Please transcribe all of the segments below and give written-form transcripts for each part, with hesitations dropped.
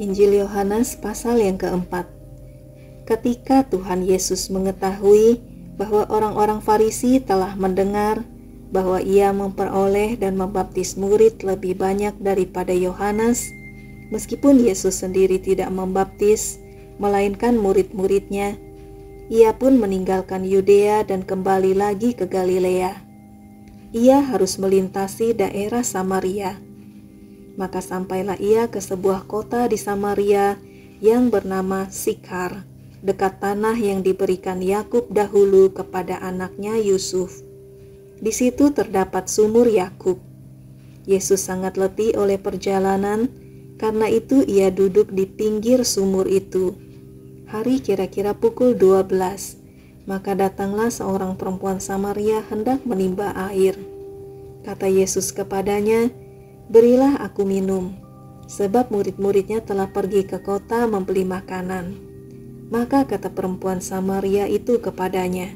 Injil Yohanes pasal yang keempat. Ketika Tuhan Yesus mengetahui bahwa orang-orang Farisi telah mendengar bahwa ia memperoleh dan membaptis murid lebih banyak daripada Yohanes, meskipun Yesus sendiri tidak membaptis, melainkan murid-muridnya, ia pun meninggalkan Yudea dan kembali lagi ke Galilea. Ia harus melintasi daerah Samaria. Maka sampailah ia ke sebuah kota di Samaria yang bernama Sikhar, dekat tanah yang diberikan Yakub dahulu kepada anaknya Yusuf. Di situ terdapat sumur Yakub. Yesus sangat letih oleh perjalanan, karena itu ia duduk di pinggir sumur itu. Hari kira-kira pukul 12, maka datanglah seorang perempuan Samaria hendak menimba air. Kata Yesus kepadanya, "Berilah aku minum," sebab murid-muridnya telah pergi ke kota membeli makanan. Maka kata perempuan Samaria itu kepadanya,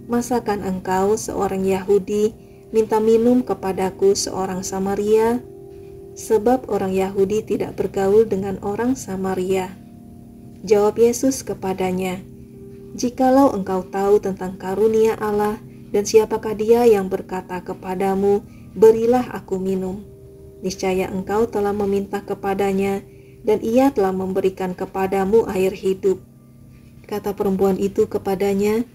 "Masakan engkau seorang Yahudi minta minum kepadaku seorang Samaria?" Sebab orang Yahudi tidak bergaul dengan orang Samaria. Jawab Yesus kepadanya, "Jikalau engkau tahu tentang karunia Allah dan siapakah dia yang berkata kepadamu, 'Berilah aku minum,' niscaya engkau telah meminta kepadanya, dan ia telah memberikan kepadamu air hidup." Kata perempuan itu kepadanya,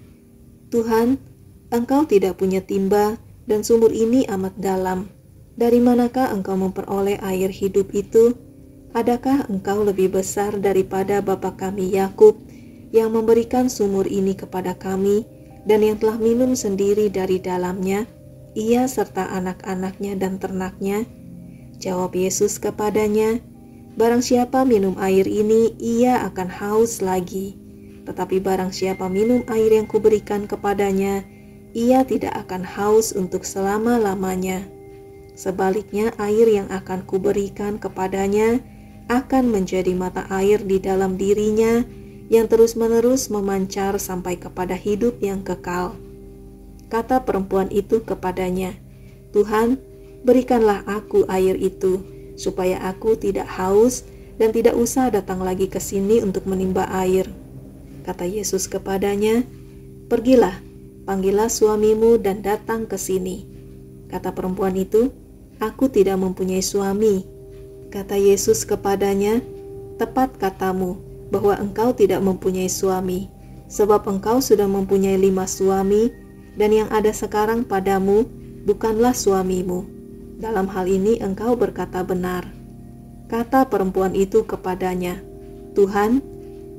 "Tuhan, engkau tidak punya timba, dan sumur ini amat dalam. Dari manakah engkau memperoleh air hidup itu? Adakah engkau lebih besar daripada bapa kami Yakub, yang memberikan sumur ini kepada kami, dan yang telah minum sendiri dari dalamnya, ia serta anak-anaknya dan ternaknya?" Jawab Yesus kepadanya, "Barang siapa minum air ini, ia akan haus lagi. Tetapi barang siapa minum air yang kuberikan kepadanya, ia tidak akan haus untuk selama-lamanya. Sebaliknya, air yang akan kuberikan kepadanya akan menjadi mata air di dalam dirinya, yang terus-menerus memancar sampai kepada hidup yang kekal." Kata perempuan itu kepadanya, "Tuhan, berikanlah aku air itu, supaya aku tidak haus dan tidak usah datang lagi ke sini untuk menimba air." Kata Yesus kepadanya, "Pergilah, panggillah suamimu dan datang ke sini." Kata perempuan itu, "Aku tidak mempunyai suami." Kata Yesus kepadanya, "Tepat katamu bahwa engkau tidak mempunyai suami, sebab engkau sudah mempunyai 5 suami, dan yang ada sekarang padamu bukanlah suamimu. Dalam hal ini engkau berkata benar." Kata perempuan itu kepadanya, "Tuhan,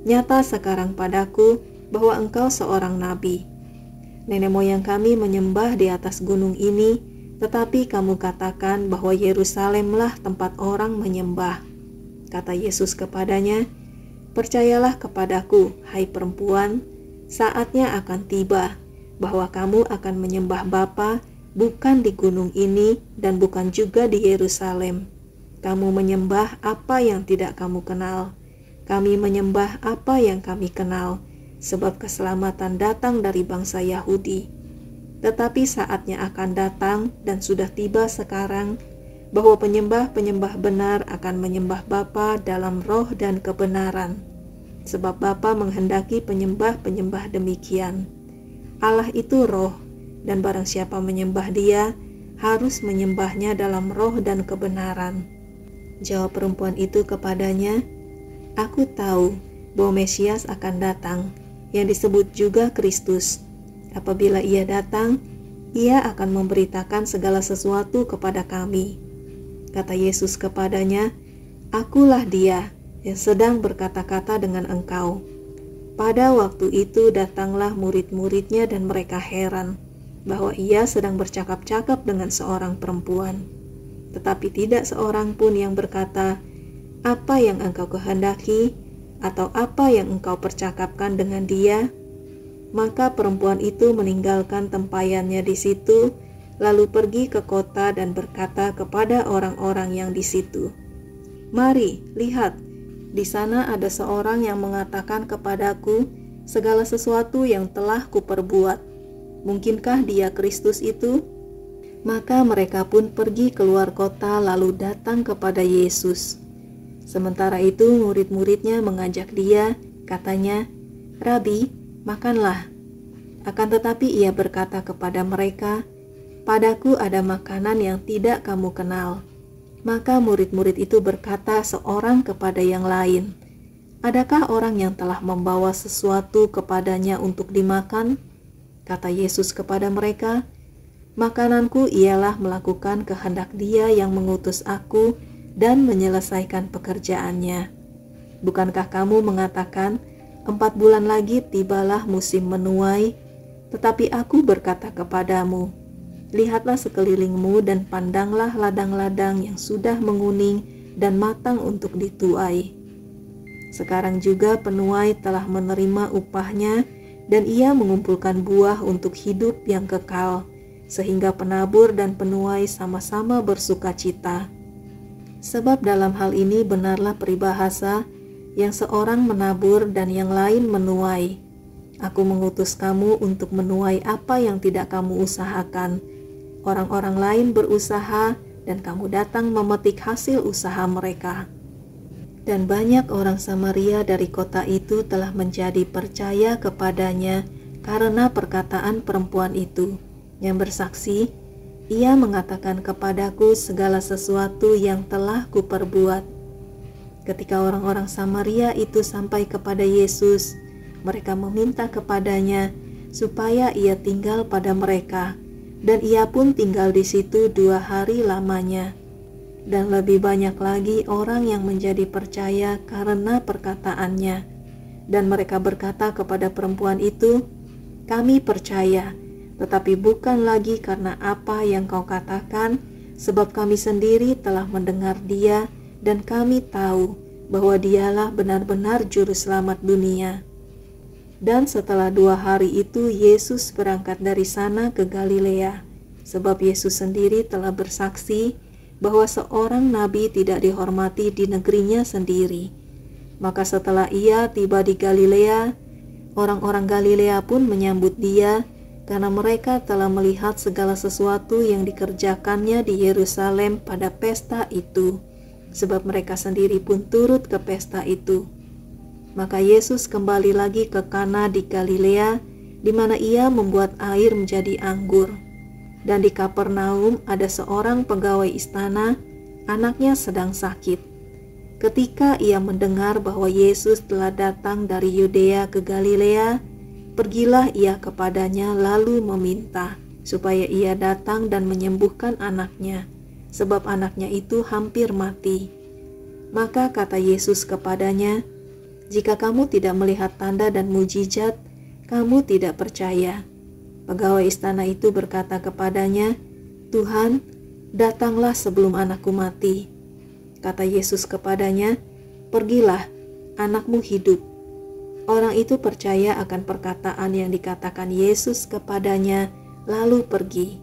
nyata sekarang padaku bahwa engkau seorang nabi. Nenek moyang kami menyembah di atas gunung ini, tetapi kamu katakan bahwa Yerusalemlah tempat orang menyembah." Kata Yesus kepadanya, "Percayalah kepadaku, hai perempuan, saatnya akan tiba bahwa kamu akan menyembah Bapa bukan di gunung ini dan bukan juga di Yerusalem. Kamu menyembah apa yang tidak kamu kenal. Kami menyembah apa yang kami kenal, sebab keselamatan datang dari bangsa Yahudi. Tetapi saatnya akan datang dan sudah tiba sekarang, bahwa penyembah-penyembah benar akan menyembah Bapa dalam roh dan kebenaran. Sebab Bapa menghendaki penyembah-penyembah demikian. Allah itu roh, dan barang siapa menyembah Dia, harus menyembahnya dalam roh dan kebenaran." Jawab perempuan itu kepadanya, "Aku tahu bahwa Mesias akan datang, yang disebut juga Kristus. Apabila ia datang, ia akan memberitakan segala sesuatu kepada kami." Kata Yesus kepadanya, "Akulah dia yang sedang berkata-kata dengan engkau." Pada waktu itu datanglah murid-muridnya dan mereka heran bahwa ia sedang bercakap-cakap dengan seorang perempuan. Tetapi tidak seorang pun yang berkata, "Apa yang engkau kehendaki?" atau "Apa yang engkau percakapkan dengan dia?" Maka perempuan itu meninggalkan tempayannya di situ, lalu pergi ke kota dan berkata kepada orang-orang yang di situ, "Mari, lihat, Di sana ada seorang yang mengatakan kepadaku segala sesuatu yang telah kuperbuat. Mungkinkah dia Kristus itu?" Maka mereka pun pergi keluar kota lalu datang kepada Yesus. Sementara itu murid-muridnya mengajak dia, katanya, "Rabi, makanlah." Akan tetapi ia berkata kepada mereka, "Padaku ada makanan yang tidak kamu kenal." Maka murid-murid itu berkata seorang kepada yang lain, "Adakah orang yang telah membawa sesuatu kepadanya untuk dimakan?" Kata Yesus kepada mereka, "Makananku ialah melakukan kehendak Dia yang mengutus aku dan menyelesaikan pekerjaannya. Bukankah kamu mengatakan, 4 bulan lagi tibalah musim menuai? Tetapi aku berkata kepadamu, lihatlah sekelilingmu dan pandanglah ladang-ladang yang sudah menguning dan matang untuk dituai. Sekarang juga penuai telah menerima upahnya dan ia mengumpulkan buah untuk hidup yang kekal, sehingga penabur dan penuai sama-sama bersukacita. Sebab dalam hal ini benarlah peribahasa, yang seorang menabur dan yang lain menuai. Aku mengutus kamu untuk menuai apa yang tidak kamu usahakan. Orang-orang lain berusaha dan kamu datang memetik hasil usaha mereka." Dan banyak orang Samaria dari kota itu telah menjadi percaya kepadanya karena perkataan perempuan itu, yang bersaksi, "Ia mengatakan kepadaku segala sesuatu yang telah kuperbuat." Ketika orang-orang Samaria itu sampai kepada Yesus, mereka meminta kepadanya supaya ia tinggal pada mereka, dan ia pun tinggal di situ 2 hari lamanya. Dan lebih banyak lagi orang yang menjadi percaya karena perkataannya. Dan mereka berkata kepada perempuan itu, "Kami percaya, tetapi bukan lagi karena apa yang kau katakan, sebab kami sendiri telah mendengar Dia dan kami tahu bahwa Dialah benar-benar juru selamat dunia." Dan setelah 2 hari itu Yesus berangkat dari sana ke Galilea, sebab Yesus sendiri telah bersaksi bahwa seorang nabi tidak dihormati di negerinya sendiri. Maka setelah ia tiba di Galilea, orang-orang Galilea pun menyambut dia karena mereka telah melihat segala sesuatu yang dikerjakannya di Yerusalem pada pesta itu, sebab mereka sendiri pun turut ke pesta itu. Maka Yesus kembali lagi ke Kana di Galilea, di mana ia membuat air menjadi anggur. Dan di Kapernaum ada seorang pegawai istana, anaknya sedang sakit. Ketika ia mendengar bahwa Yesus telah datang dari Yudea ke Galilea, pergilah ia kepadanya lalu meminta supaya ia datang dan menyembuhkan anaknya, sebab anaknya itu hampir mati. Maka kata Yesus kepadanya, "Jika kamu tidak melihat tanda dan mujizat, kamu tidak percaya." Pegawai istana itu berkata kepadanya, "Tuhan, datanglah sebelum anakku mati." Kata Yesus kepadanya, "Pergilah, anakmu hidup." Orang itu percaya akan perkataan yang dikatakan Yesus kepadanya, lalu pergi.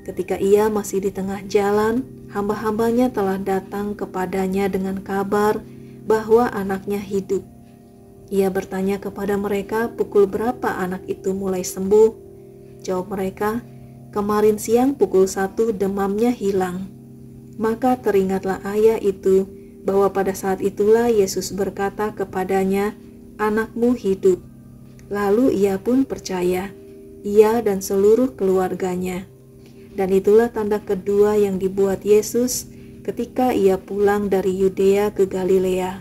Ketika ia masih di tengah jalan, hamba-hambanya telah datang kepadanya dengan kabar bahwa anaknya hidup. Ia bertanya kepada mereka pukul berapa anak itu mulai sembuh. Jawab mereka, "Kemarin siang pukul 1 demamnya hilang." Maka teringatlah ayah itu bahwa pada saat itulah Yesus berkata kepadanya, "Anakmu hidup." Lalu ia pun percaya, ia dan seluruh keluarganya. Dan itulah tanda kedua yang dibuat Yesus ketika ia pulang dari Yudea ke Galilea.